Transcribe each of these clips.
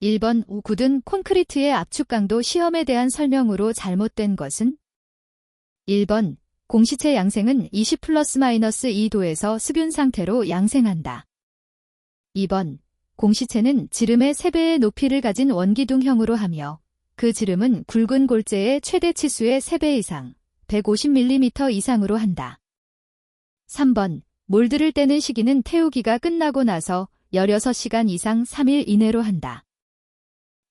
1번 굳은 콘크리트의 압축 강도 시험에 대한 설명으로 잘못된 것은? 1번 공시체 양생은 20 ± 2도에서 습윤 상태로 양생한다. 2번 공시체는 지름의 3배의 높이를 가진 원기둥형으로 하며 그 지름은 굵은 골재의 최대 치수의 3배 이상, 150mm 이상으로 한다. 3번 몰드를 떼는 시기는 태우기가 끝나고 나서 16시간 이상 3일 이내로 한다.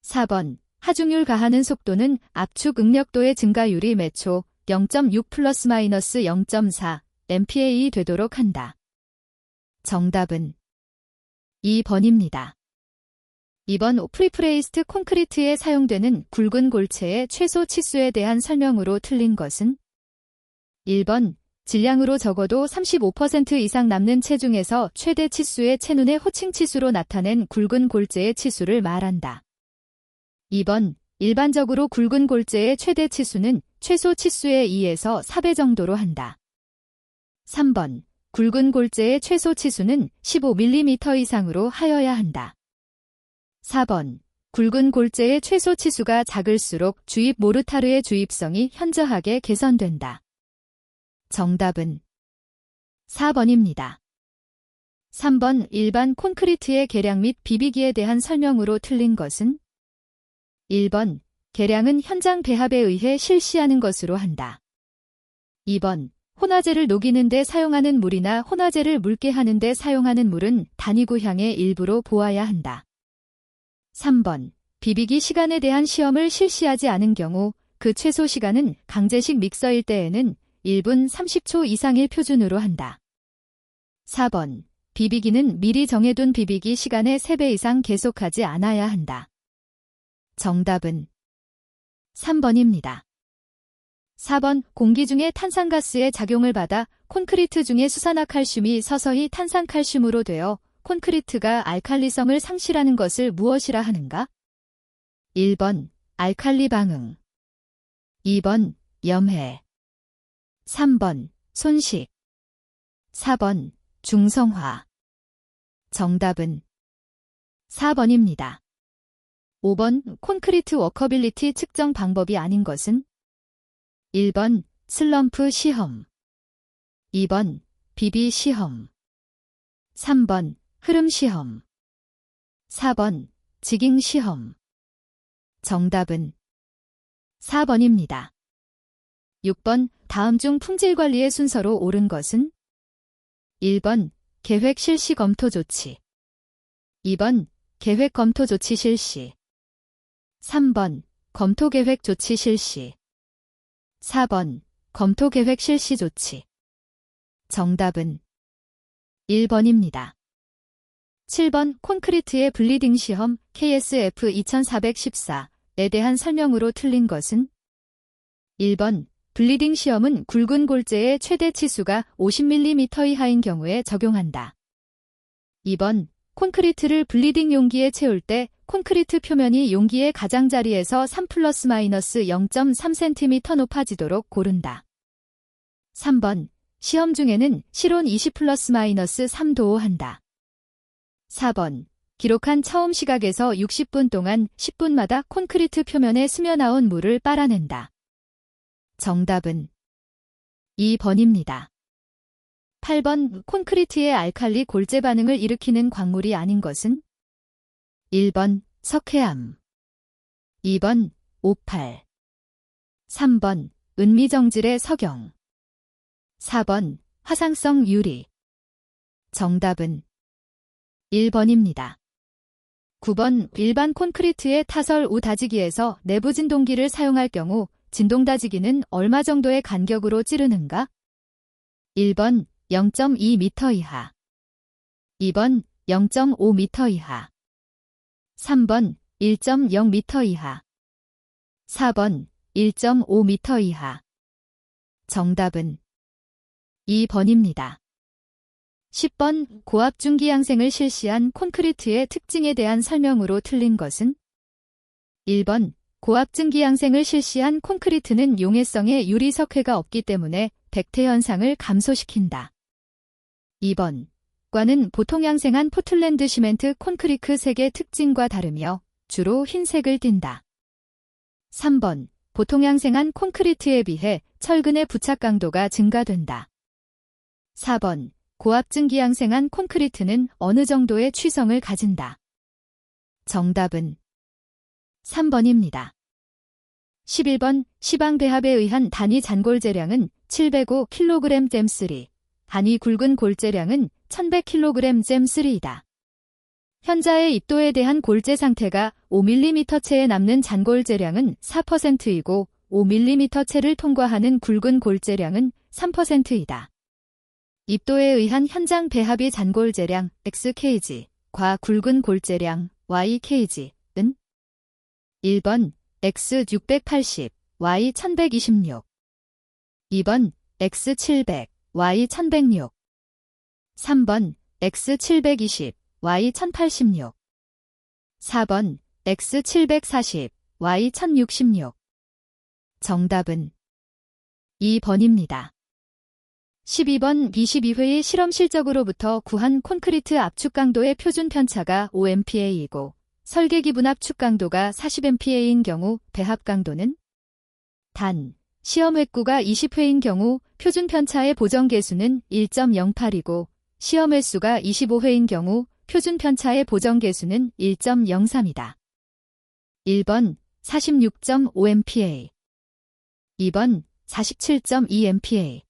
4번 하중률 가하는 속도는 압축 응력도의 증가율이 매초 0.6 ± 0.4 MPa 되도록 한다. 정답은 2번입니다. 2번 프리프레이스트 콘크리트에 사용되는 굵은 골체의 최소 치수에 대한 설명으로 틀린 것은? 1번 질량으로 적어도 35% 이상 남는 체중에서 최대 치수의 체눈의 호칭 치수로 나타낸 굵은 골재의 치수를 말한다. 2번 일반적으로 굵은 골재의 최대 치수는 최소 치수의 2에서 4배 정도로 한다. 3번 굵은 골재의 최소 치수는 15mm 이상으로 하여야 한다. 4번 굵은 골재의 최소 치수가 작을수록 주입 모르타르의 주입성이 현저하게 개선된다. 정답은 4번입니다. 3번 일반 콘크리트의 계량 및 비비기에 대한 설명으로 틀린 것은? 1번 계량은 현장 배합에 의해 실시하는 것으로 한다. 2번 혼화제를 녹이는 데 사용하는 물이나 혼화제를 묽게 하는 데 사용하는 물은 단위구향의 일부로 보아야 한다. 3번 비비기 시간에 대한 시험을 실시하지 않은 경우 그 최소 시간은 강제식 믹서일 때에는 1분 30초 이상일 표준으로 한다. 4번 비비기는 미리 정해둔 비비기 시간의 3배 이상 계속하지 않아야 한다. 정답은 3번입니다. 4번 공기 중에 탄산가스의 작용을 받아 콘크리트 중에 수산화칼슘이 서서히 탄산칼슘으로 되어 콘크리트가 알칼리성을 상실하는 것을 무엇이라 하는가? 1번 알칼리 방응, 2번 염해, 3번 손식, 4번 중성화. 정답은 4번입니다. 5번 콘크리트 워커빌리티 측정 방법이 아닌 것은? 1번 슬럼프 시험, 2번 비비 시험, 3번 흐름 시험, 4번 지깅 시험. 정답은 4번입니다. 6번 다음 중 품질 관리의 순서로 옳은 것은? 1번 계획 실시 검토 조치, 2번 계획 검토 조치 실시, 3번 검토 계획 조치 실시, 4번 검토 계획 실시 조치. 정답은 1번입니다. 7번 콘크리트의 블리딩 시험 KSF 2414에 대한 설명으로 틀린 것은? 1번 블리딩 시험은 굵은 골재의 최대 치수가 50mm 이하인 경우에 적용한다. 2번 콘크리트를 블리딩 용기에 채울 때 콘크리트 표면이 용기의 가장자리에서 3 ± 0.3cm 높아지도록 고른다. 3번 시험 중에는 실온 20 ± 3도호한다. 4번 기록한 처음 시각에서 60분 동안 10분마다 콘크리트 표면에 스며나온 물을 빨아낸다. 정답은 2번입니다. 8번 콘크리트의 알칼리 골재 반응을 일으키는 광물이 아닌 것은? 1번 석회암, 2번 오팔, 3번 은미정질의 석영, 4번 화상성 유리. 정답은 1번입니다. 9번 일반 콘크리트의 타설 우다지기에서 내부 진동기를 사용할 경우 진동다지기는 얼마 정도의 간격으로 찌르는가? 1번 0.2m 이하, 2번 0.5m 이하, 3번 1.0m 이하, 4번 1.5m 이하. 정답은 2번입니다. 10번 고압중기양생을 실시한 콘크리트의 특징에 대한 설명으로 틀린 것은? 1번 고압중기양생을 실시한 콘크리트는 용해성에 유리석회가 없기 때문에 백태 현상을 감소시킨다. 2번 과는 보통 양생한 포틀랜드 시멘트 콘크리트 색의 특징과 다르며 주로 흰색을 띈다. 3번. 보통 양생한 콘크리트에 비해 철근의 부착 강도가 증가된다. 4번. 고압증기 양생한 콘크리트는 어느 정도의 취성을 가진다. 정답은 3번입니다. 11번. 시방배합에 의한 단위 잔골재량은 705kg 잼3, 단위 굵은 골재량은 1100kg 잼3이다. 현자의 입도에 대한 골재 상태가 5mm체에 남는 잔골재량은 4%이고 5mm체를 통과하는 굵은 골재량은 3%이다. 입도에 의한 현장 배합이 잔골재량 XKg과 굵은 골재량 YKg은 1번 X680, Y1126, 2번 X700, Y1106, 3번 X720, Y1086, 4번 X740, Y1066. 정답은 2번입니다. 12번 22회의 실험 실적으로부터 구한 콘크리트 압축 강도의 표준 편차가 5MPa이고 설계기 분압 축 강도가 40MPa인 경우 배합 강도는 단, 시험 횟수가 20회인 경우 표준 편차의 보정 개수는 1.08이고 시험 횟수가 25회인 경우 표준 편차의 보정 개수는 1.03이다. 1번 46.5MPa, 2번 47.2MPa,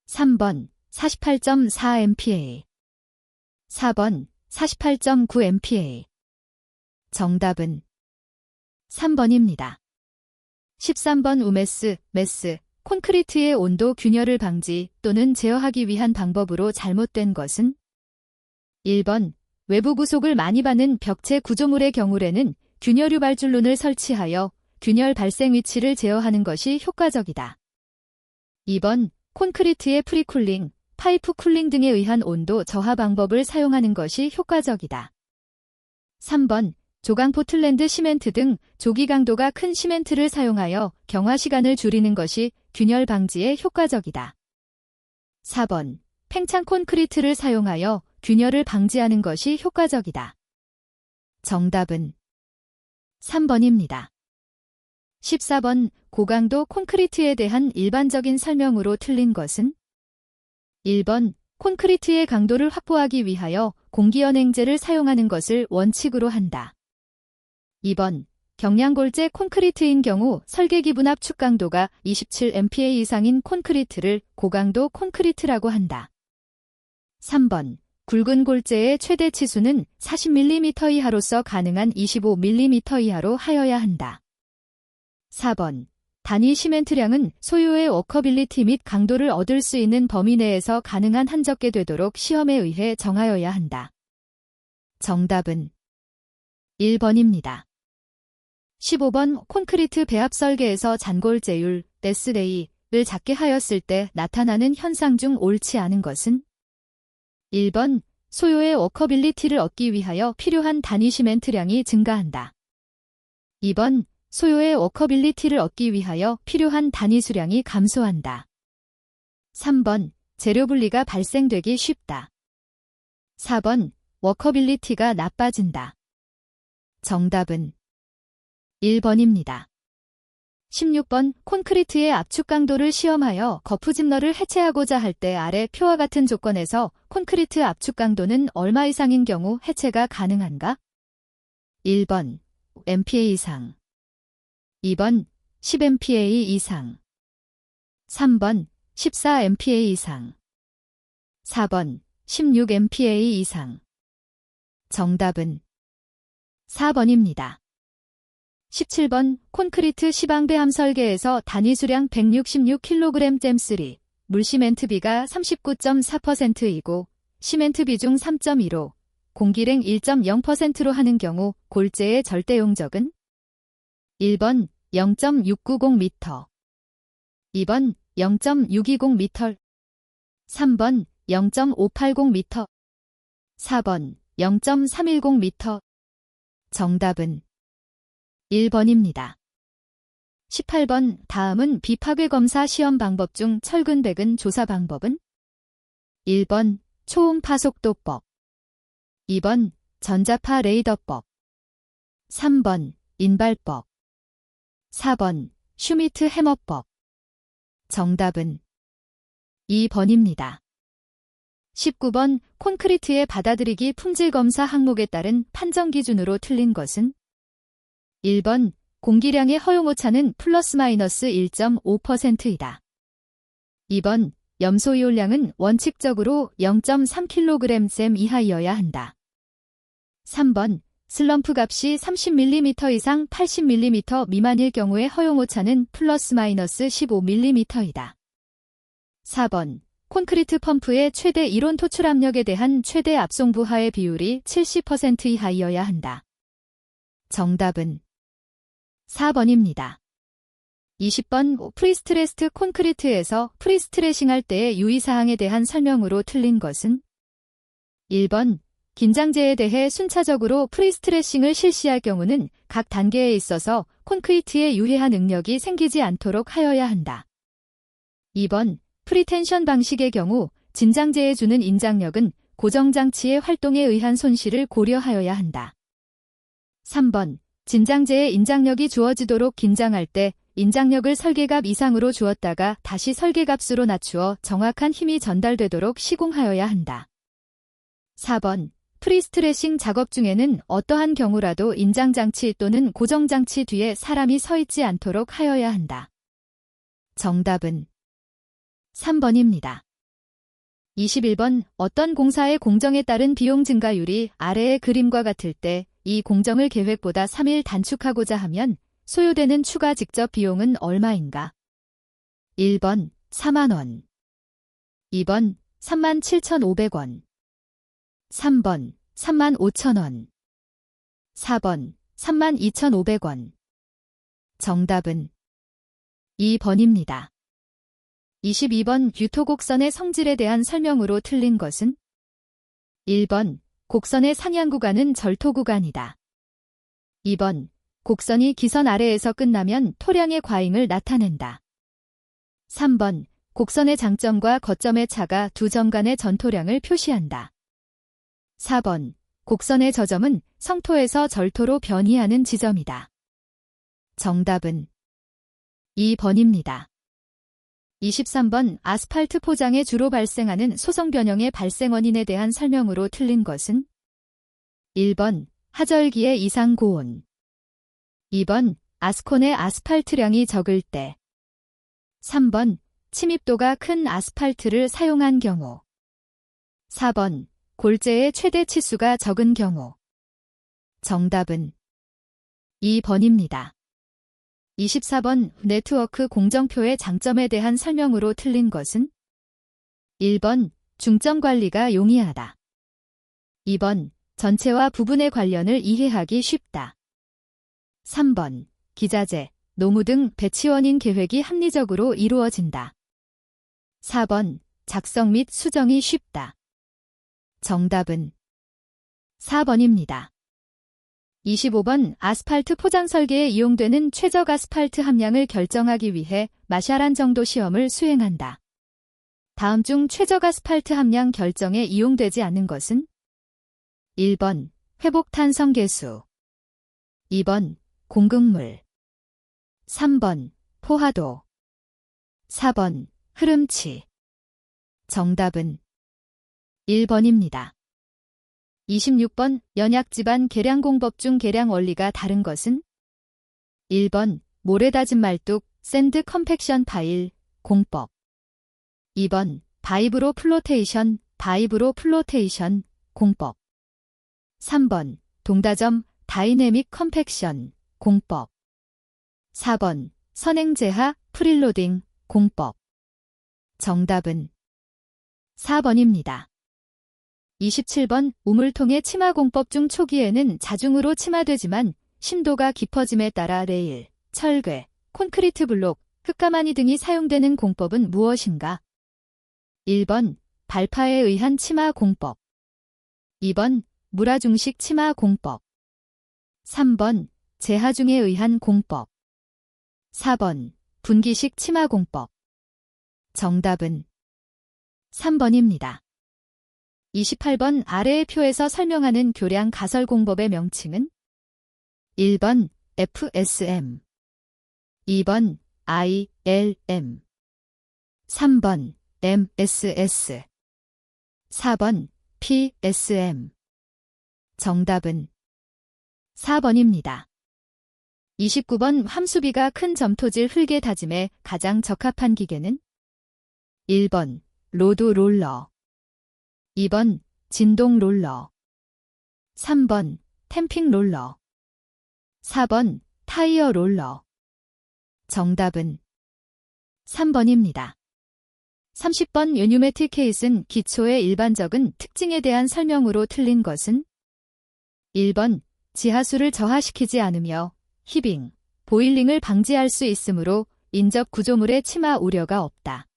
3번 48.4MPa, 4번 48.9MPa. 정답은 3번입니다. 13번 우메스, 콘크리트의 온도 균열을 방지 또는 제어하기 위한 방법으로 잘못된 것은 1번. 외부 구속을 많이 받는 벽체 구조물의 경우에는 균열 유발줄론을 설치하여 균열 발생 위치를 제어하는 것이 효과적이다. 2번. 콘크리트의 프리쿨링, 파이프 쿨링 등에 의한 온도 저하 방법을 사용하는 것이 효과적이다. 3번. 조강 포틀랜드 시멘트 등 조기 강도가 큰 시멘트를 사용하여 경화 시간을 줄이는 것이 균열 방지에 효과적이다. 4번. 팽창 콘크리트를 사용하여 균열을 방지하는 것이 효과적이다. 정답은 3번입니다. 14번. 고강도 콘크리트에 대한 일반적인 설명으로 틀린 것은 1번. 콘크리트의 강도를 확보하기 위하여 공기연행제를 사용하는 것을 원칙으로 한다. 2번. 경량골재 콘크리트인 경우 설계기 분압 축 강도가 27MPa 이상인 콘크리트를 고강도 콘크리트라고 한다. 3번. 굵은 골재의 최대 치수는 40mm 이하로서 가능한 25mm 이하로 하여야 한다. 4번. 단위 시멘트량은 소유의 워커빌리티 및 강도를 얻을 수 있는 범위 내에서 가능한 한 적게 되도록 시험에 의해 정하여야 한다. 정답은 1번입니다. 15번. 콘크리트 배합 설계에서 잔골재율, 데스레이를 작게 하였을 때 나타나는 현상 중 옳지 않은 것은 1번. 소요의 워커빌리티를 얻기 위하여 필요한 단위 시멘트량이 증가한다. 2번. 소요의 워커빌리티를 얻기 위하여 필요한 단위 수량이 감소한다. 3번. 재료 분리가 발생되기 쉽다. 4번. 워커빌리티가 나빠진다. 정답은 1번입니다. 16번. 콘크리트의 압축 강도를 시험하여 거푸집너를 해체하고자 할 때 아래 표와 같은 조건에서 콘크리트 압축 강도는 얼마 이상인 경우 해체가 가능한가? 1번. MPa 이상, 2번. 10MPa 이상, 3번. 14MPa 이상, 4번. 16MPa 이상. 정답은 4번입니다. 17번. 콘크리트 시방배합 설계에서 단위 수량 166kg 잼3, 물시멘트 비가 39.4%이고 시멘트 비중 3.15, 공기랭 1.0%로 하는 경우 골재의 절대 용적은 1번 0.690m, 2번 0.620m, 3번 0.580m, 4번 0.310m. 정답은 1번입니다. 18번. 다음은 비파괴 검사 시험 방법 중 철근 백은 조사 방법은 1번. 초음파 속도법, 2번. 전자파 레이더법, 3번 인발법. 4번 슈미트 해머법. 정답은 2번입니다. 19번 콘크리트의 받아들이기 품질검사 항목에 따른 판정 기준으로 틀린 것은 1번 공기량의 허용오차는 플러스 마이너스 1.5%이다. 2번 염소이온량은 원칙적으로 0.3kg/셈 이하이어야 한다. 3번 슬럼프 값이 30mm 이상 80mm 미만일 경우의 허용오차는 플러스 마이너스 15mm이다. 4번 콘크리트 펌프의 최대 이론 토출 압력에 대한 최대 압송부하의 비율이 70% 이하이어야 한다. 정답은 4번입니다. 20번 프리스트레스트 콘크리트에서 프리스트레싱할 때의 유의사항에 대한 설명으로 틀린 것은 1번 긴장제에 대해 순차적으로 프리스트레싱을 실시할 경우는 각 단계에 있어서 콘크리트에 유해한 응력이 생기지 않도록 하여야 한다. 2번 프리텐션 방식의 경우 진장제에 주는 인장력은 고정장치의 활동에 의한 손실을 고려하여야 한다. 3번 진장제에 인장력이 주어지도록 긴장할 때 인장력을 설계값 이상으로 주었다가 다시 설계값으로 낮추어 정확한 힘이 전달되도록 시공하여야 한다. 4번 프리스트레싱 작업 중에는 어떠한 경우라도 인장장치 또는 고정장치 뒤에 사람이 서 있지 않도록 하여야 한다. 정답은 3번입니다. 21번 어떤 공사의 공정에 따른 비용 증가율이 아래의 그림과 같을 때 이 공정을 계획보다 3일 단축하고자 하면 소요되는 추가 직접 비용은 얼마인가? 1번 4만원. 2번 37,500원. 3번 35,000원. 4번 32,500원. 정답은 2번입니다. 22번 유토곡선의 성질에 대한 설명으로 틀린 것은 1번 곡선의 상향 구간은 절토 구간이다. 2번 곡선이 기선 아래에서 끝나면 토량의 과잉을 나타낸다. 3번 곡선의 장점과 거점의 차가 두 점 간의 전토량을 표시한다. 4번 곡선의 저점은 성토에서 절토로 변이하는 지점이다. 정답은 2번입니다. 23번 아스팔트 포장에 주로 발생하는 소성 변형의 발생 원인에 대한 설명으로 틀린 것은 1번 하절기의 이상 고온. 2번 아스콘의 아스팔트량이 적을 때. 3번 침입도가 큰 아스팔트를 사용한 경우. 4번 골재의 최대 치수가 적은 경우. 정답은 2번입니다. 24번 네트워크 공정표의 장점에 대한 설명으로 틀린 것은 1번 중점 관리가 용이하다. 2번 전체와 부분의 관련을 이해하기 쉽다. 3번 기자재, 노무 등 배치 원인 계획이 합리적으로 이루어진다. 4번 작성 및 수정이 쉽다. 정답은 4번입니다. 25번 아스팔트 포장 설계에 이용되는 최적 아스팔트 함량을 결정하기 위해 마샤란 정도 시험을 수행한다. 다음 중 최적 아스팔트 함량 결정에 이용되지 않는 것은 1번 회복탄 성계수. 2번 공극물. 3번 포화도. 4번 흐름치. 정답은 1번입니다. 26번 연약지반 계량공법 중 계량 원리가 다른 것은 1번 모래다진 말뚝 샌드 컴팩션 파일 공법. 2번 바이브로 플로테이션 공법. 3번 동다점 다이내믹 컴팩션 공법. 4번 선행제하 프릴로딩 공법. 정답은 4번입니다. 27번 우물통의 치마공법 중 초기에는 자중으로 치마되지만 심도가 깊어짐에 따라 레일, 철괴, 콘크리트 블록, 흙가마니 등이 사용되는 공법은 무엇인가? 1번 발파에 의한 치마 공법. 2번 무라중식 치마 공법. 3번 제하중에 의한 공법. 4번 분기식 치마 공법. 정답은 3번입니다. 28번 아래의 표에서 설명하는 교량 가설 공법의 명칭은 1번 FSM, 2번 ILM, 3번 MSS, 4번 PSM. 정답은 4번입니다. 29번 함수비가 큰 점토질 흙의 다짐에 가장 적합한 기계는 1번 로드 롤러, 2번 진동 롤러, 3번 탬핑 롤러, 4번 타이어 롤러. 정답은 3번입니다. 30번 유뉴매틱 케이스는 기초의 일반적인 특징에 대한 설명으로 틀린 것은 1번 지하수를 저하시키지 않으며 히빙, 보일링을 방지할 수 있으므로 인접 구조물의 침하 우려가 없다.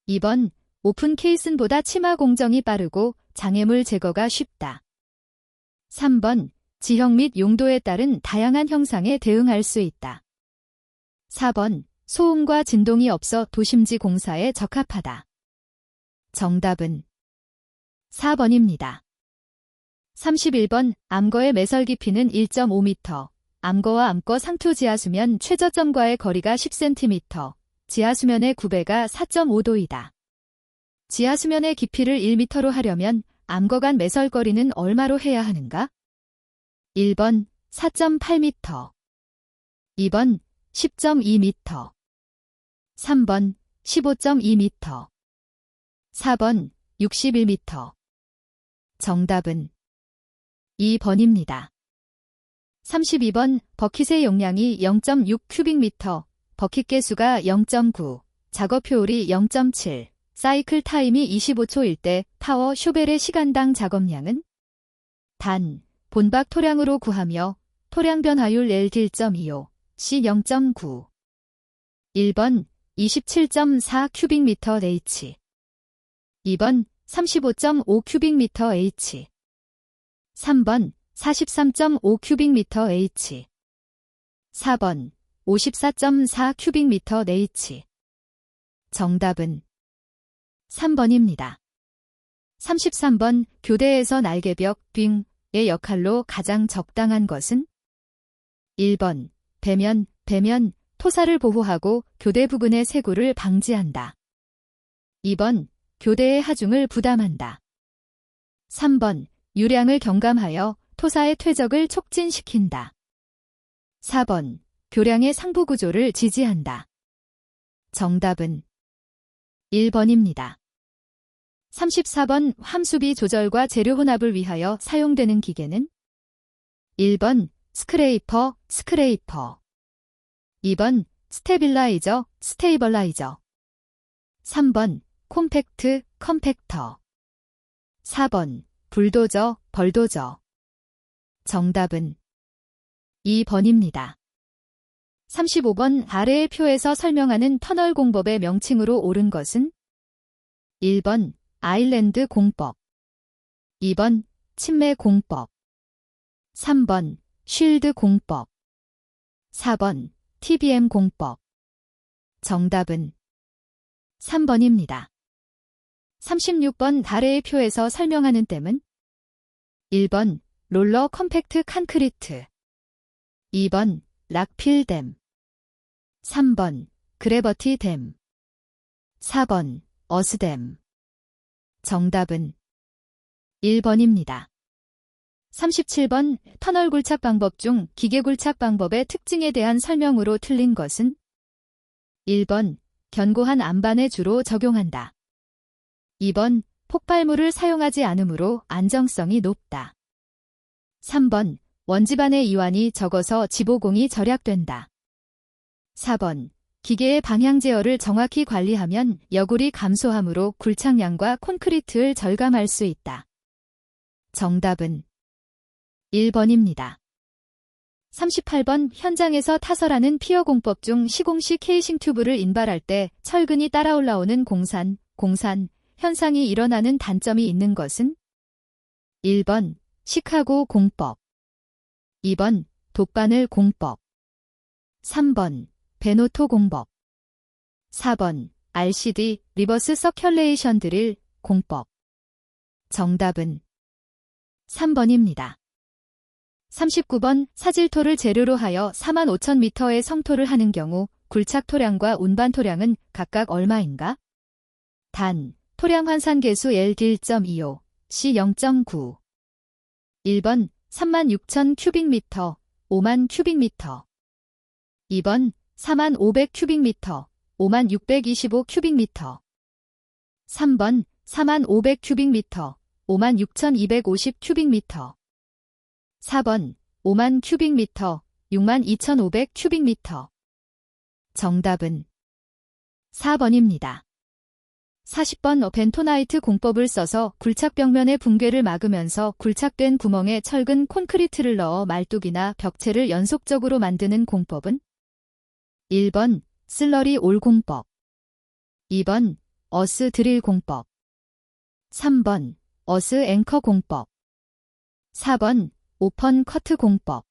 2번 오픈 케이슨보다 침하 공정이 빠르고 장애물 제거가 쉽다. 3번 지형 및 용도에 따른 다양한 형상에 대응할 수 있다. 4번 소음과 진동이 없어 도심지 공사에 적합하다. 정답은 4번입니다. 31번 암거의 매설 깊이는 1.5m, 암거와 암거 상투 지하수면 최저점과의 거리가 10cm, 지하수면의 구배가 4.5도이다. 지하수면의 깊이를 1m로 하려면 암거 간 매설거리는 얼마로 해야 하는가? 1번 4.8m, 2번 10.2m, 3번 15.2m, 4번 61m. 정답은 2번입니다. 32번 버킷의 용량이 0.6 큐빅미터, 버킷 개수가 0.9, 작업 효율이 0.7, 사이클 타임이 25초일 때 파워 쇼벨의 시간당 작업량은? 단, 본박 토량으로 구하며 토량 변화율 L D1.25, C 0.9. 1번 27.4 큐빅미터 H, 2번 35.5 큐빅미터 H, 3번 43.5 큐빅미터 H, 4번 54.4 큐빅미터 H. 정답은 3번입니다. 33번 교대에서 날개벽 빙의 역할로 가장 적당한 것은? 1번 배면 토사를 보호하고 교대 부근의 세구를 방지한다. 2번 교대의 하중을 부담한다. 3번 유량을 경감하여 토사의 퇴적을 촉진시킨다. 4번 교량의 상부 구조를 지지한다. 정답은 1번입니다. 34번 함수비 조절과 재료 혼합을 위하여 사용되는 기계는? 1번 스크레이퍼, 2번 스테빌라이저, 스테이벌라이저, 3번 콤팩트, 컴팩터, 4번 불도저, 벌도저. 정답은 2번입니다. 35번 아래의 표에서 설명하는 터널 공법의 명칭으로 옳은 것은? 1번 아일랜드 공법, 2번 침매 공법, 3번 쉴드 공법, 4번 TBM 공법. 정답은 3번입니다. 36번 아래의 표에서 설명하는 댐은? 1번 롤러 컴팩트 콘크리트, 2번 락필 댐, 3번 그래버티 댐, 4번 어스댐. 정답은 1번입니다. 37번 터널 굴착 방법 중 기계 굴착 방법의 특징에 대한 설명으로 틀린 것은? 1번 견고한 안반에 주로 적용한다. 2번 폭발물을 사용하지 않으므로 안정성이 높다. 3번 원지반의 이완이 적어서 지보공이 절약된다. 4번 기계의 방향 제어를 정확히 관리하면 여굴이 감소하므로 굴착량과 콘크리트를 절감할 수 있다. 정답은 1번입니다. 38번 현장에서 타설하는 피어 공법 중 시공시 케이싱 튜브를 인발할 때 철근이 따라 올라오는 공산 현상이 일어나는 단점이 있는 것은? 1번 시카고 공법, 2번 독바늘 공법, 3번 베노토 공법, 4번 RCD 리버스 서큘레이션 드릴 공법. 정답은 3번입니다. 39번 사질토를 재료로 하여 45,000m의 성토를 하는 경우 굴착 토량과 운반 토량은 각각 얼마인가? 단, 토량 환산 계수 L 1.25, C 0.9. 1번 36,000 큐빅미터, 5만 큐빅미터. 2번 4,500 큐빅미터, 5,625 큐빅미터. 3번 4,500 큐빅미터, 56,250 큐빅미터. 4번 5만 큐빅미터, 62,500 큐빅미터. 정답은 4번입니다. 40번 벤토나이트 공법을 써서 굴착 벽면의 붕괴를 막으면서 굴착된 구멍에 철근 콘크리트를 넣어 말뚝이나 벽체를 연속적으로 만드는 공법은? 1번 슬러리 올 공법, 2번 어스 드릴 공법, 3번 어스 앵커 공법, 4번 오펀 커트 공법.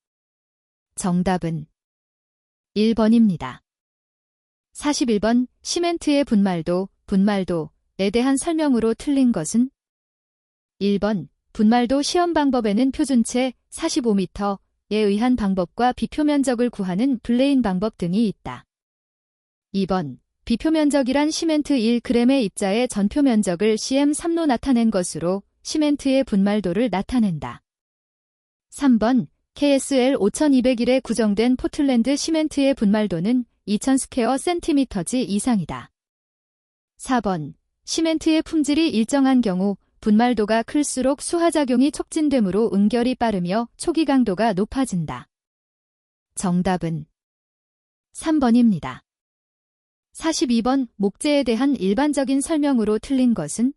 정답은 1번입니다. 41번 시멘트의 분말도에 대한 설명으로 틀린 것은? 1번 분말도 시험 방법에는 표준체 45m에 의한 방법과 비표면적을 구하는 블레인 방법 등이 있다. 2번 비표면적이란 시멘트 1g의 입자의 전표면적을 cm3로 나타낸 것으로 시멘트의 분말도를 나타낸다. 3번 KSL 5201에 구정된 포틀랜드 시멘트의 분말도는 2000 스퀘어 센티미터지 이상이다. 4번 시멘트의 품질이 일정한 경우 분말도가 클수록 수하작용이 촉진되므로 응결이 빠르며 초기 강도가 높아진다. 정답은 3번입니다. 42번 목재에 대한 일반적인 설명으로 틀린 것은?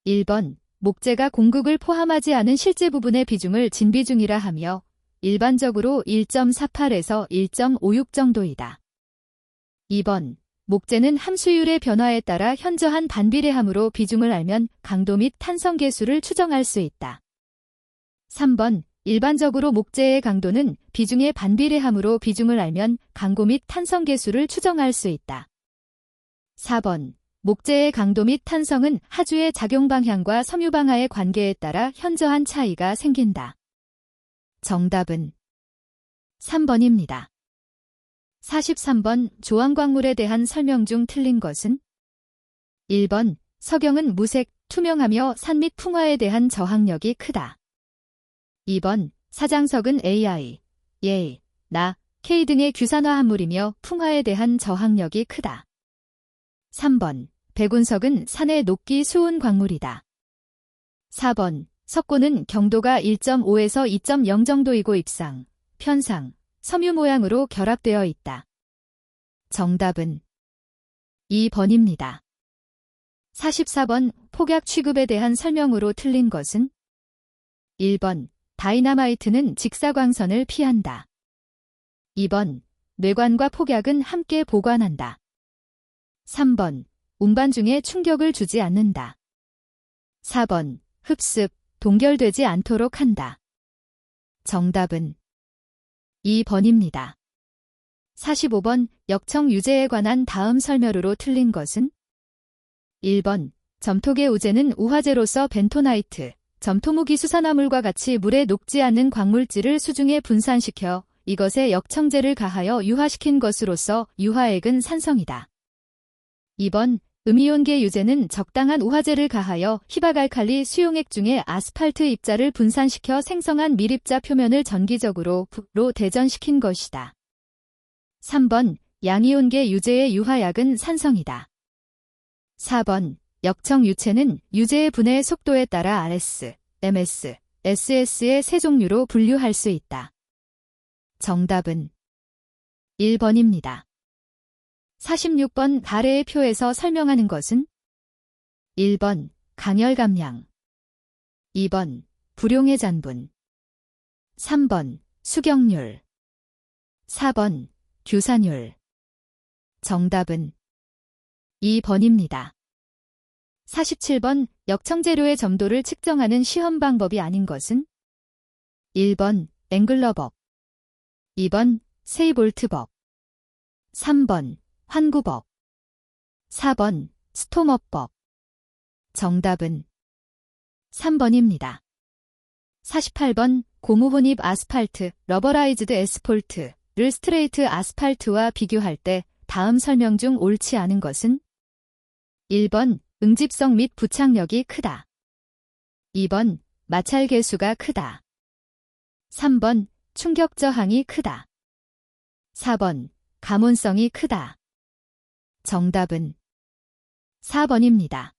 1번 목재가 공극을 포함하지 않은 실제 부분의 비중을 진비중이라 하며 일반적으로 1.48에서 1.56 정도이다. 2번 목재는 함수율의 변화에 따라 현저한 반비례하므로 비중을 알면 강도 및 탄성 계수를 추정할 수 있다. 3번 일반적으로 목재의 강도는 비중에 반비례하므로 비중을 알면 강도 및 탄성 계수를 추정할 수 있다. 4번 목재의 강도 및 탄성은 하주의 작용 방향과 섬유 방하의 관계에 따라 현저한 차이가 생긴다. 정답은 3번입니다. 43번 조항광물에 대한 설명 중 틀린 것은? 1번 석영은 무색, 투명하며 산 및 풍화에 대한 저항력이 크다. 2번 사장석은 AI, 예, 나, K 등의 규산화 합물이며 풍화에 대한 저항력이 크다. 3번 백운석은 산의 녹기 수은 광물이다. 4번 석고는 경도가 1.5에서 2.0 정도이고 입상, 편상, 섬유 모양으로 결합되어 있다. 정답은 2번입니다. 44번 폭약 취급에 대한 설명으로 틀린 것은? 1번 다이나마이트는 직사광선을 피한다. 2번 뇌관과 폭약은 함께 보관한다. 3번 운반 중에 충격을 주지 않는다. 4번 흡습, 동결되지 않도록 한다. 정답은 2번입니다. 45번 역청 유제에 관한 다음 설명으로 틀린 것은? 1번 점토계 우제는 우화제로서 벤토나이트, 점토무기 수산화물과 같이 물에 녹지 않는 광물질을 수중에 분산시켜 이것에 역청제를 가하여 유화시킨 것으로서 유화액은 산성이다. 2번 음이온계 유제는 적당한 우화제를 가하여 희박알칼리 수용액 중에 아스팔트 입자를 분산시켜 생성한 밀입자 표면을 전기적으로 로 대전시킨 것이다. 3번 양이온계 유제의 유화약은 산성이다. 4번 역청 유체는 유제의 분해 속도에 따라 RS, MS, SS의 세 종류로 분류할 수 있다. 정답은 1번입니다. 46번 아래의 표에서 설명하는 것은? 1번 강열감량, 2번 불용의 잔분, 3번 수경률, 4번 규산율. 정답은 2번입니다. 47번 역청재료의 점도를 측정하는 시험 방법이 아닌 것은? 1번 앵글러법, 2번 세이볼트법, 3번 환구법, 4번 스토머법. 정답은 3번입니다. 48번 고무혼입 아스팔트, 러버라이즈드 애스폴트를 스트레이트 아스팔트와 비교할 때 다음 설명 중 옳지 않은 것은? 1번, 응집성 및 부착력이 크다. 2번, 마찰 계수가 크다. 3번, 충격 저항이 크다. 4번, 가몬성이 크다. 정답은 4번입니다.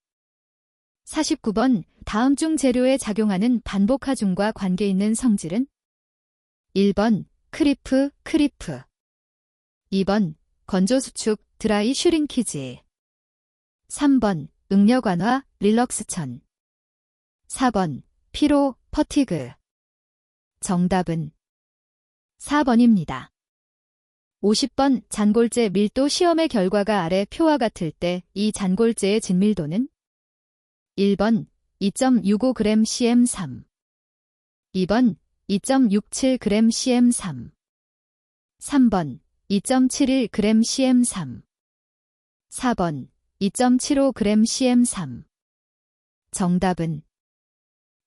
49번, 다음 중 재료에 작용하는 반복하중과 관계 있는 성질은? 1번, 크리프, 2번, 건조수축, 드라이 슈링키지. 3번, 응력 완화, 릴럭스천. 4번, 피로, 퍼티그. 정답은 4번입니다. 50번, 잔골재 밀도 시험의 결과가 아래 표와 같을 때 이 잔골재의 진밀도는? 1번, 2.65g cm3. 2번, 2.67g cm3. 3번, 2.71g cm3. 4번, 2.75g cm3. 정답은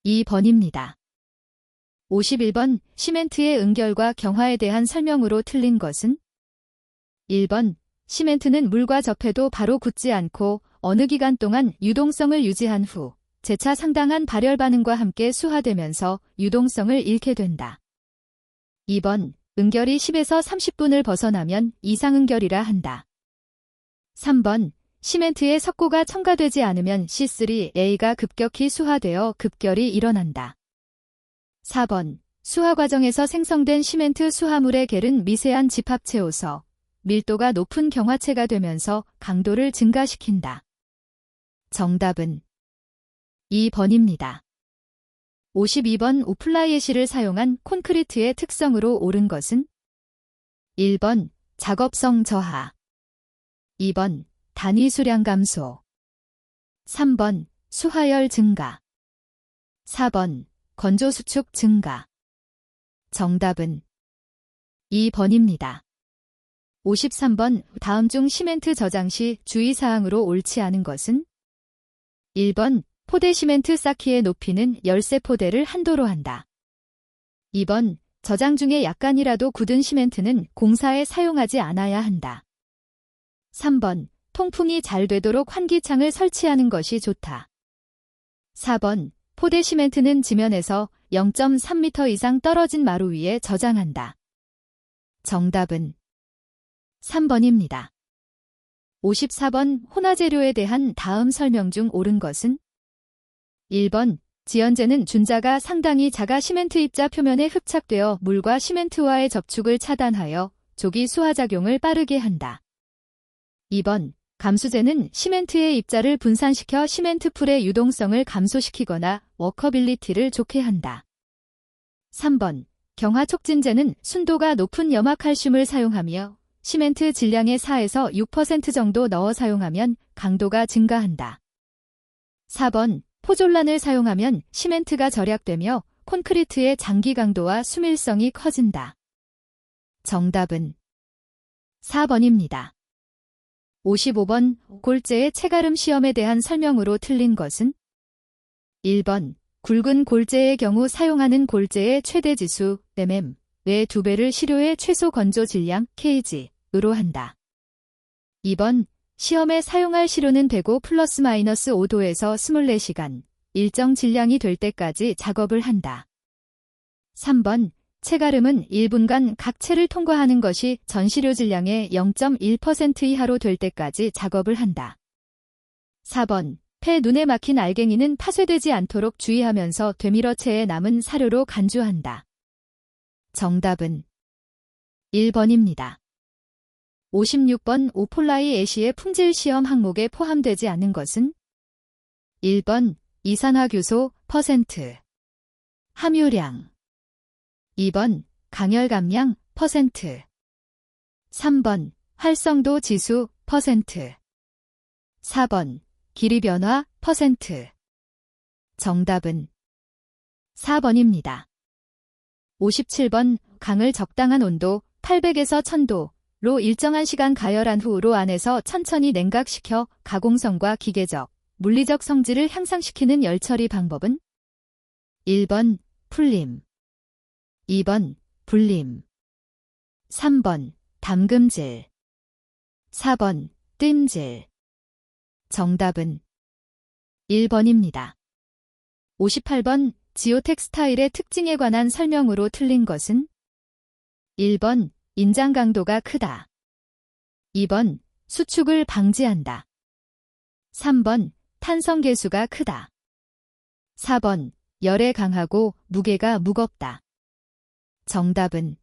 2번입니다. 51번, 시멘트의 응결과 경화에 대한 설명으로 틀린 것은? 1번, 시멘트는 물과 접해도 바로 굳지 않고 어느 기간 동안 유동성을 유지한 후 재차 상당한 발열 반응과 함께 수화되면서 유동성을 잃게 된다. 2번, 응결이 10에서 30분을 벗어나면 이상응결이라 한다. 3번, 시멘트의 석고가 첨가되지 않으면 C3A가 급격히 수화되어 급결이 일어난다. 4번, 수화 과정에서 생성된 시멘트 수화물의 겔은 미세한 집합체로서 밀도가 높은 경화체가 되면서 강도를 증가시킨다. 정답은 2번입니다. 52번, 오플라이애쉬를 사용한 콘크리트의 특성으로 옳은 것은? 1번, 작업성 저하. 2번, 단위 수량 감소. 3번, 수하열 증가. 4번, 건조수축 증가. 정답은 2번입니다. 53번, 다음 중 시멘트 저장 시 주의사항으로 옳지 않은 것은? 1번, 포대 시멘트 쌓기의 높이는 열세 포대를 한도로 한다. 2번, 저장 중에 약간이라도 굳은 시멘트는 공사에 사용하지 않아야 한다. 3번, 통풍이 잘 되도록 환기창을 설치하는 것이 좋다. 4번, 포대 시멘트는 지면에서 0.3m 이상 떨어진 마루 위에 저장한다. 정답은 3번입니다. 54번, 혼화재료에 대한 다음 설명 중 옳은 것은? 1번, 지연재는 준자가 상당히 작아 시멘트 입자 표면에 흡착되어 물과 시멘트와의 접촉을 차단하여 조기 수화작용을 빠르게 한다. 2번, 감수재는 시멘트의 입자를 분산시켜 시멘트 풀의 유동성을 감소시키거나 워커빌리티를 좋게 한다. 3번, 경화촉진제는 순도가 높은 염화칼슘을 사용하며 시멘트 질량의 4에서 6% 정도 넣어 사용하면 강도가 증가한다. 4번, 포졸란을 사용하면 시멘트가 절약되며 콘크리트의 장기 강도와 수밀성이 커진다. 정답은 4번입니다. 55번, 골재의 체가름 시험에 대한 설명으로 틀린 것은? 1번, 굵은 골재의 경우 사용하는 골재의 최대 지수, mm의 2배를 시료의 최소 건조 질량, kg으로 한다. 2번, 시험에 사용할 시료는 대고 +- 5도에서 24시간, 일정 질량이 될 때까지 작업을 한다. 3번, 체가름은 1분간 각 체를 통과하는 것이 전시료 질량의 0.1% 이하로 될 때까지 작업을 한다. 4번, 폐 눈에 막힌 알갱이는 파쇄되지 않도록 주의하면서 되밀어체에 남은 사료로 간주한다. 정답은 1번입니다. 56번, 오폴라이 애쉬의 품질 시험 항목에 포함되지 않는 것은? 1번, 이산화규소 %, 함유량. 2번, 강열 감량 %, 3번, 활성도 지수 %, 4번, 길이 변화 %. 정답은 4번입니다. 57번, 강을 적당한 온도 800에서 1000도로 일정한 시간 가열한 후 로 안에서 천천히 냉각시켜 가공성과 기계적, 물리적 성질을 향상시키는 열처리 방법은? 1번, 풀림. 2번 불림. 3번 담금질. 4번 뜸질. 정답은 1번입니다. 58번 지오텍스타일의 특징에 관한 설명으로 틀린 것은 1번 인장 강도가 크다. 2번 수축을 방지한다. 3번 탄성 계수가 크다. 4번 열에 강하고 무게가 무겁다. 정답은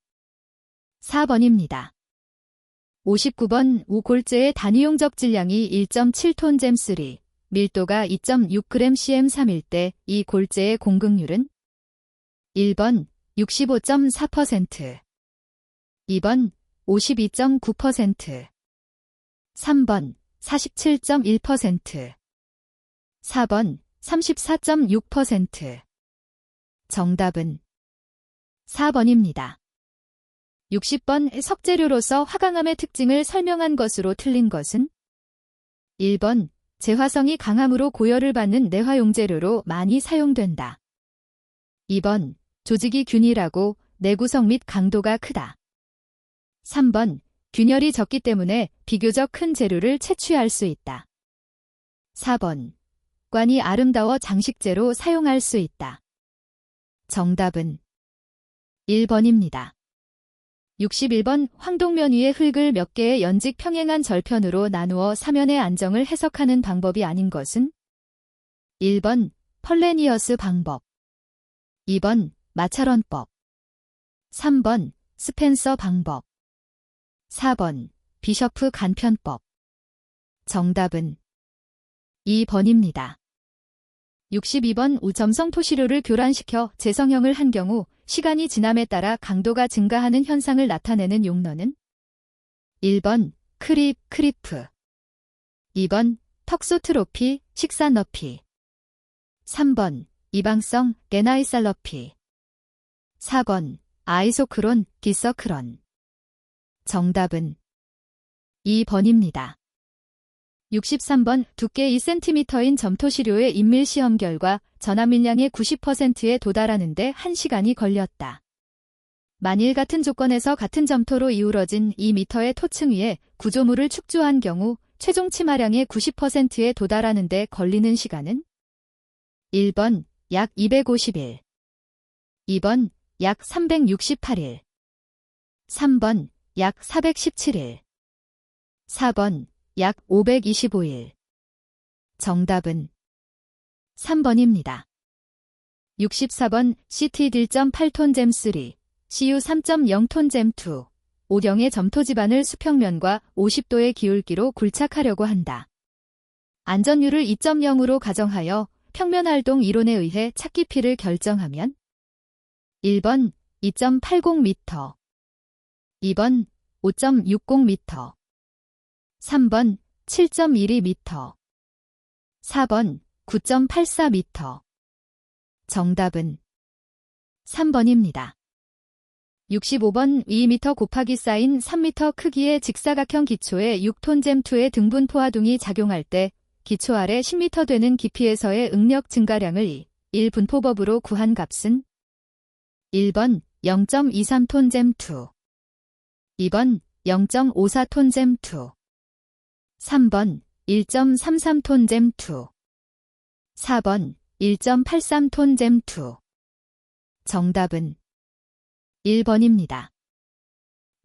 4번입니다. 59번 우골재의 단위용 접질량이 1.7톤 잼3, 밀도가 2.6gcm3일 때 이 골재의 공극률은 1번 65.4%, 2번 52.9%, 3번 47.1%, 4번 34.6%. 정답은 4번입니다. 60번 석재료로서 화강암의 특징을 설명한 것으로 틀린 것은 1번 재화성이 강함으로 고열을 받는 내화용재료로 많이 사용된다. 2번 조직이 균일하고 내구성 및 강도가 크다. 3번 균열이 적기 때문에 비교적 큰 재료를 채취할 수 있다. 4번 관이 아름다워 장식재로 사용할 수 있다. 정답은 1번입니다. 61번 황동면 위의 흙을 몇 개의 연직 평행한 절편으로 나누어 사면의 안정을 해석하는 방법이 아닌 것은 1번 펄레니어스 방법, 2번 마차런법, 3번 스펜서 방법, 4번 비셔프 간편법. 정답은 2번입니다. 62번 우점성 토시료를 교란시켜 재성형을 한 경우 시간이 지남에 따라 강도가 증가하는 현상을 나타내는 용어는 1번 크리프, 2번 턱소트로피, 식산러피, 3번 이방성 게나이살러피, 4번 아이소크론, 디서크론. 정답은 2번입니다. 63번 두께 2cm인 점토시료의 인밀시험 결과 전압밀량의 90%에 도달하는 데 1시간이 걸렸다. 만일 같은 조건에서 같은 점토로 이루어진 2m의 토층 위에 구조물을 축조한 경우 최종 치마량의 90%에 도달하는 데 걸리는 시간은 1번 약 250일, 2번 약 368일, 3번 약 417일, 4번 약 525일. 정답은 3번입니다. 64번 CT 1.8톤 잼3, CU 3.0톤 잼2, 오경의 점토 지반을 수평면과 50도의 기울기로 굴착하려고 한다. 안전율을 2.0으로 가정하여 평면활동 이론에 의해 착 깊이를 결정하면 1번 2.80m, 2번 5.60m, 3번 7.12m, 4번 9.84m. 정답은 3번입니다. 65번 2m 곱하기 사인 3m 크기의 직사각형 기초에 6톤 잼2의 등분 포화둥이 작용할 때 기초 아래 10m 되는 깊이에서의 응력 증가량을 1분포법으로 구한 값은 1번 0.23톤 잼2, 2번 0.54톤 잼2, 3번 1.33톤 잼2, 4번 1.83톤 잼2. 정답은 1번입니다.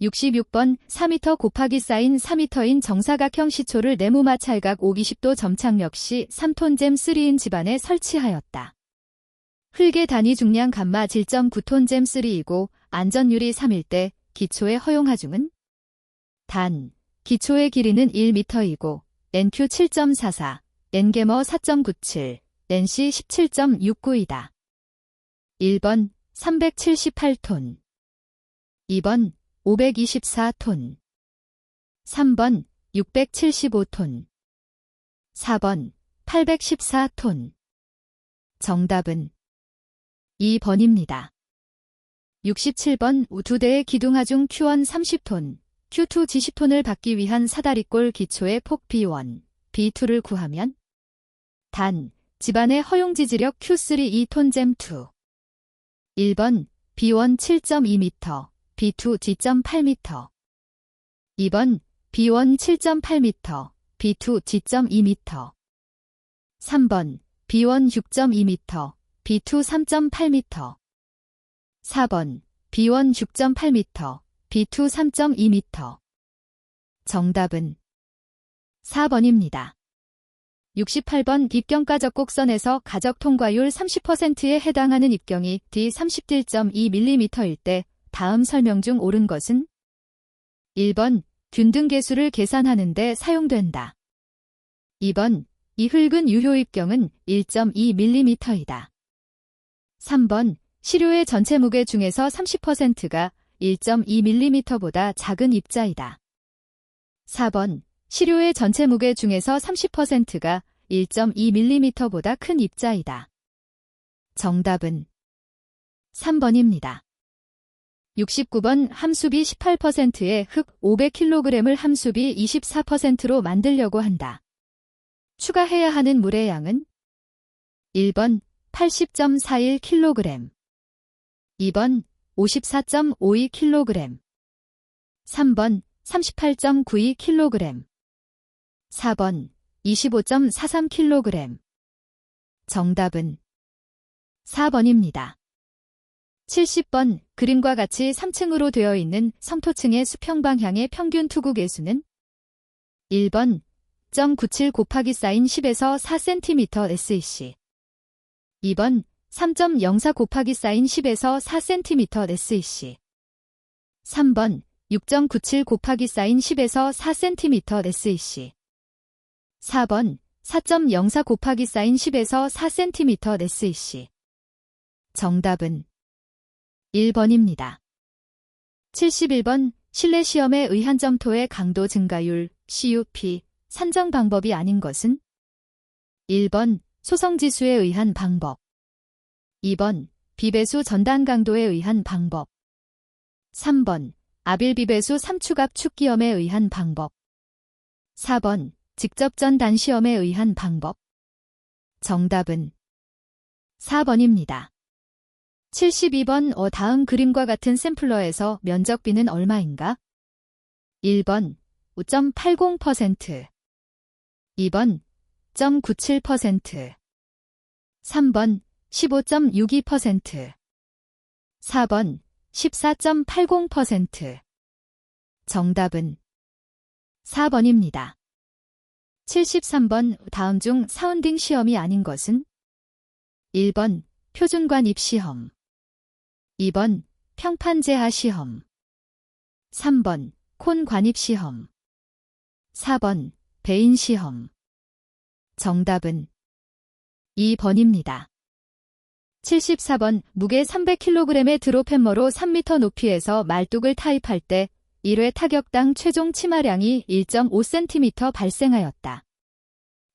66번 4m 곱하기 사인 4m인 정사각형 시초를 네모마찰각 520도 점착력 시 3톤 잼3인 집안에 설치하였다. 흙의 단위 중량 감마 7.9톤 잼3이고 안전율이 3일 때 기초의 허용 하중은 단, 기초의 길이는 1m이고 NQ 7.44, N개머 4.97, NC 17.69이다. 1번 378톤, 2번 524톤, 3번 675톤, 4번 814톤. 정답은 2번입니다. 67번 두 대의 기둥하중 Q1 30톤, Q2 G10톤을 받기 위한 사다리꼴 기초의 폭 B1, B2를 구하면 단, 집안의 허용 지지력 Q3 2톤 잼2. 1번 B1 7.2m, B2 G.8m. 2번 B1 7.8m, B2 G.2m. 3번 B1 6.2m, B2 3.8m. 4번 B1 6.8m, B2 3.2m. 정답은 4번입니다. 68번 입경가적 곡선에서 가적 통과율 30%에 해당하는 입경이 D 31.2mm일 때 다음 설명 중 옳은 것은? 1번 균등계수를 계산하는 데 사용된다. 2번 이 흙은 유효입경은 1.2mm이다. 3번 시료의 전체 무게 중에서 30%가 1.2mm보다 작은 입자이다. 4번 시료의 전체 무게 중에서 30%가 1.2mm보다 큰 입자이다. 정답은 3번입니다. 69번 함수비 18%에 흙 500kg을 함수비 24%로 만들려고 한다. 추가해야 하는 물의 양은? 1번 80.41kg, 2번 54.52kg, 3번 38.92kg, 4번 25.43kg. 정답은 4번입니다. 70번 그림과 같이 3층으로 되어 있는 성토층의 수평 방향의 평균 투구 계수는? 1번 0.97 곱하기 사인 10에서 4cm SEC, 2번 3.04 곱하기 사인 10에서 4cm SEC, 3번 6.97 곱하기 사인 10에서 4cm SEC, 4번 4.04 곱하기 사인 10에서 4cm SEC. 정답은 1번입니다. 71번 실내 시험에 의한 점토의 강도 증가율 CUP 산정 방법이 아닌 것은? 1번 소성지수에 의한 방법, 2번 비배수 전단 강도에 의한 방법, 3번 아빌비배수 3추갑 축기염에 의한 방법, 4번 직접전 단시험에 의한 방법. 정답은 4번입니다. 72번 다음 그림과 같은 샘플러에서 면적비는 얼마인가? 1번 5.80%, 2번 0.97%, 3번 15.62%, 4번 14.80%. 정답은 4번입니다. 73번 다음 중 사운딩 시험이 아닌 것은? 1번 표준관 입시험, 2번 평판 제하 시험, 3번 콘 관입 시험, 4번 배인 시험. 정답은 2번입니다. 74번 무게 300kg의 드롭햄머로 3m 높이에서 말뚝을 타입할 때 1회 타격당 최종 치마량이 1.5cm 발생하였다.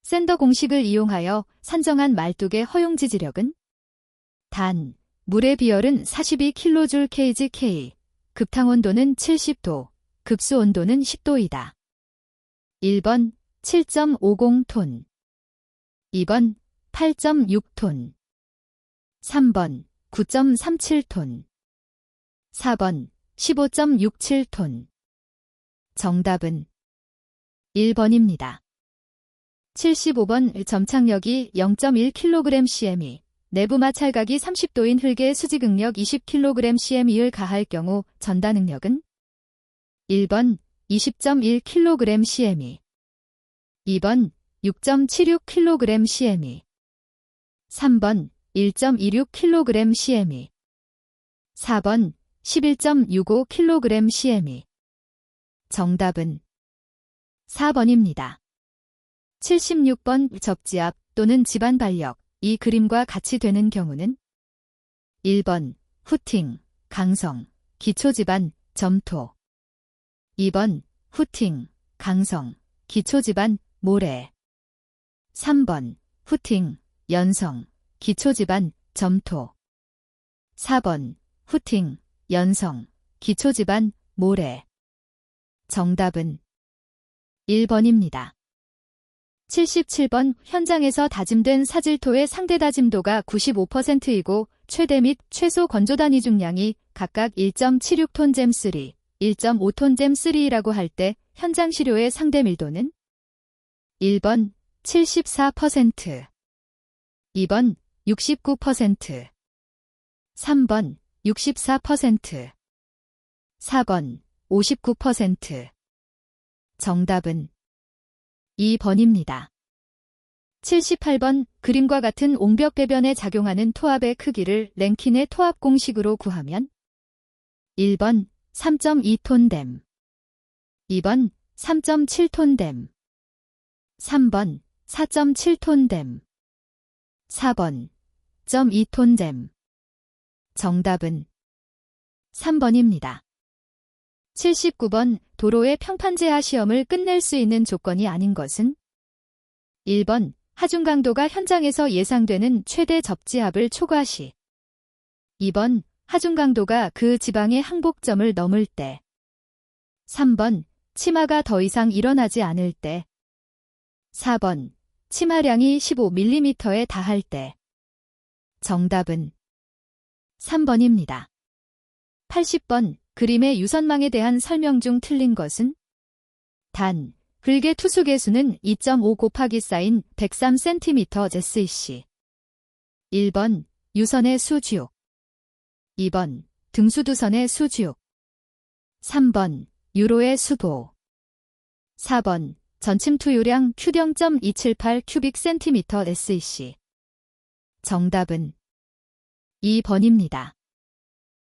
샌더 공식을 이용하여 산정한 말뚝의 허용 지지력은? 단, 물의 비열은 42kJ/kg, 급탕 온도는 70도, 급수 온도는 10도이다. 1번 7.50톤, 2번 8.6톤, 3번 9.37톤, 4번 15.67톤. 정답은 1번입니다. 75번 점착력이 0.1kg/cm이, 내부 마찰각이 30도인 흙에 수직응력 20kg/cm을 가할 경우 전단응력은? 1번 20.1kg/cm이, 2번 6.76kg/cm이, 3번 1.26kg/cm이, 4번 11.65kg/cm이. 정답은 4번입니다. 76번 접지압 또는 지반 발력, 이 그림과 같이 되는 경우는? 1번 후팅, 강성, 기초지반, 점토, 2번 후팅, 강성, 기초지반, 모래, 3번 후팅, 연성, 기초지반, 점토, 4번 후팅, 연성, 기초지반, 모래. 정답은 1번입니다. 77번 현장에서 다짐된 사질토의 상대 다짐도가 95%이고 최대 및 최소 건조 단위 중량이 각각 1.76톤 잼3, 1.5톤 잼3라고 할 때 현장 시료의 상대 밀도는 1번 74%, 2번 69%, 3번 64%, 4번 59%. 정답은 2번입니다. 78번 그림과 같은 옹벽 배변에 작용하는 토합의 크기를 랭킨의 토합 공식으로 구하면 1번 3.2톤 댐, 2번 3.7톤 댐, 3번 4.7톤 댐, 4번 0.2톤 댐. 정답은 3번입니다. 79번 도로의 평판제하 시험을 끝낼 수 있는 조건이 아닌 것은 1번 하중 강도가 현장에서 예상되는 최대 접지압을 초과시, 2번 하중 강도가 그 지방의 항복점을 넘을 때, 3번 치마가 더 이상 일어나지 않을 때, 4번 치마량이 15mm에 달할 때. 정답은 3번입니다. 80번 그림의 유선망에 대한 설명 중 틀린 것은 단 글개 투수 개수는 2.5 곱하기 사인 103cm ZC. 1번 유선의 수주, 2번 등수두선의 수주, 3번 유로의 수보, 4번 전침 투유량 Q0.278 큐빅센티미터 SEC. 정답은 2번입니다.